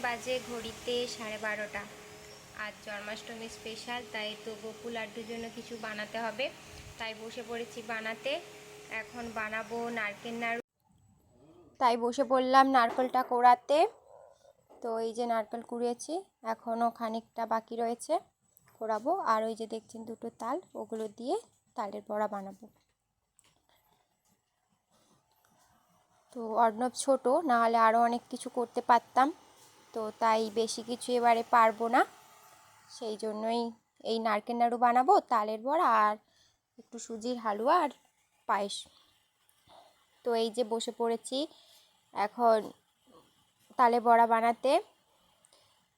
বাজে ঘড়িতে 12:30। আজ জন্মাষ্টমী স্পেশাল, তাই তো গোপু লাড্ডুর জন্য কিছু বানাতে হবে, তাই বসে পড়েছি বানাতে। এখন বানাবো নারকেল নাড়ু, তাই বসে পড়লাম নারকেলটা কোড়াতে। তো এই যে নারকেল কুড়িয়েছি, এখনও খানিকটা বাকি রয়েছে কোড়াবো। আর ওই যে দেখছেন দুটো তাল, ওগুলো দিয়ে তালের বড়া বানাবো। তো অর্ণব ছোটো, না হলে আরও অনেক কিছু করতে পারতাম, তো তাই বেশি কিছু এবারে পারবো না, সেই জন্যই এই নারকেল নাড়ু বানাবো, তালের বড়া আর একটু সুজির হালুয়া আর পায়েস। তো এই যে বসে পড়েছি এখন তালের বড়া বানাতে।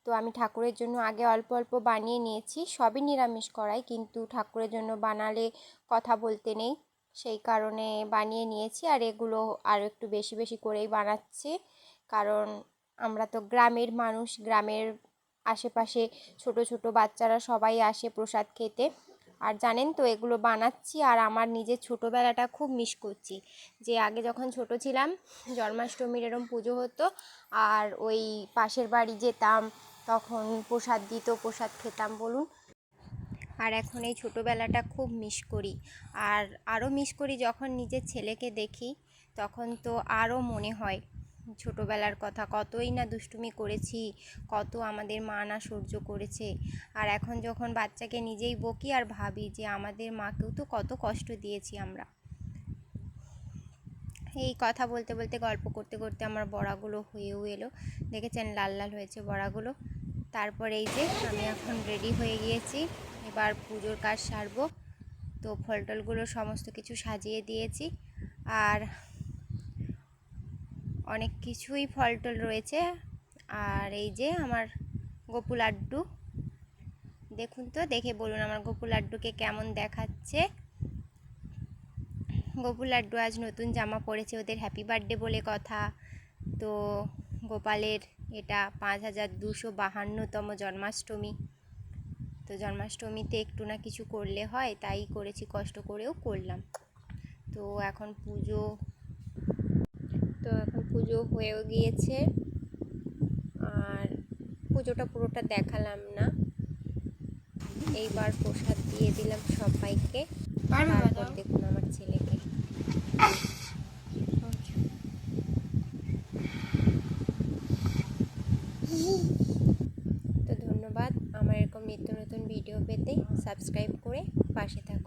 তো আমি ঠাকুরের জন্য আগে অল্প অল্প বানিয়ে নিয়েছি, সবই নিরামিষ করাই, কিন্তু ঠাকুরের জন্য বানালে কথা বলতে নেই, সেই কারণে বানিয়ে নিয়েছি। আর এগুলো আরও একটু বেশি বেশি করেই বানাচ্ছি, কারণ আমরা তো গ্রামের মানুষ, গ্রামের আশেপাশে ছোট ছোট বাচ্চারা সবাই আসে প্রসাদ খেতে। আর জানেন তো এগুলো বানাচ্ছি আর আমার নিজের ছোটোবেলাটা খুব মিস করছি, যে আগে যখন ছোট ছিলাম জন্মাষ্টমীর এরম পুজো হতো আর ওই পাশের বাড়ি যেতাম, তখন প্রসাদ দিত, প্রসাদ খেতাম বলুন। আর এখন এই ছোটোবেলাটা খুব মিস করি। আর আরও মিস করি যখন নিজের ছেলেকে দেখি, তখন তো আরও মনে হয় ছোটোবেলার কথা, কতই না দুষ্টুমি করেছি, কত আমাদের মা না সহ্য করেছে। আর এখন যখন বাচ্চাকে নিজেই বকি আর ভাবি যে আমাদের মাকেও তো কত কষ্ট দিয়েছি আমরা। এই কথা বলতে বলতে গল্প করতে করতে আমার বড়াগুলো হয়েও এলো, দেখেছেন লাল লাল হয়েছে বড়াগুলো। তারপর এই যে আমি এখন রেডি হয়ে গিয়েছি, এবার পুজোর কাজ সারবো। তো ফল টলগুলো সমস্ত কিছু সাজিয়ে দিয়েছি, আর অনেক কিছুই ফল টল রয়েছে। আর এই যে আমার গোপু লাড্ডু, দেখুন তো, দেখে বলুন আমার গোপু লাড্ডুকে কেমন দেখাচ্ছে। গোপু লাড্ডু আজ নতুন জামা পরেছে, ওদের হ্যাপি বার্থডে বলে কথা। তো গোপালের এটা 5252তম জন্মাষ্টমী। তো জন্মাষ্টমীতে একটু না কিছু করলে হয়, তাই করেছি, কষ্ট করেও করলাম। তো এখন পুজো হয়েও গিয়েছে, আর পুজোটা পুরোটা দেখালাম না, এইবার প্রসাদ দিয়ে দিলাম সবাইকে। তারপর দেখুন আমার ছেলেকে। তো ধন্যবাদ, আমার এরকম নিত্য নতুন ভিডিও পেতে সাবস্ক্রাইব করে পাশে থাকুন।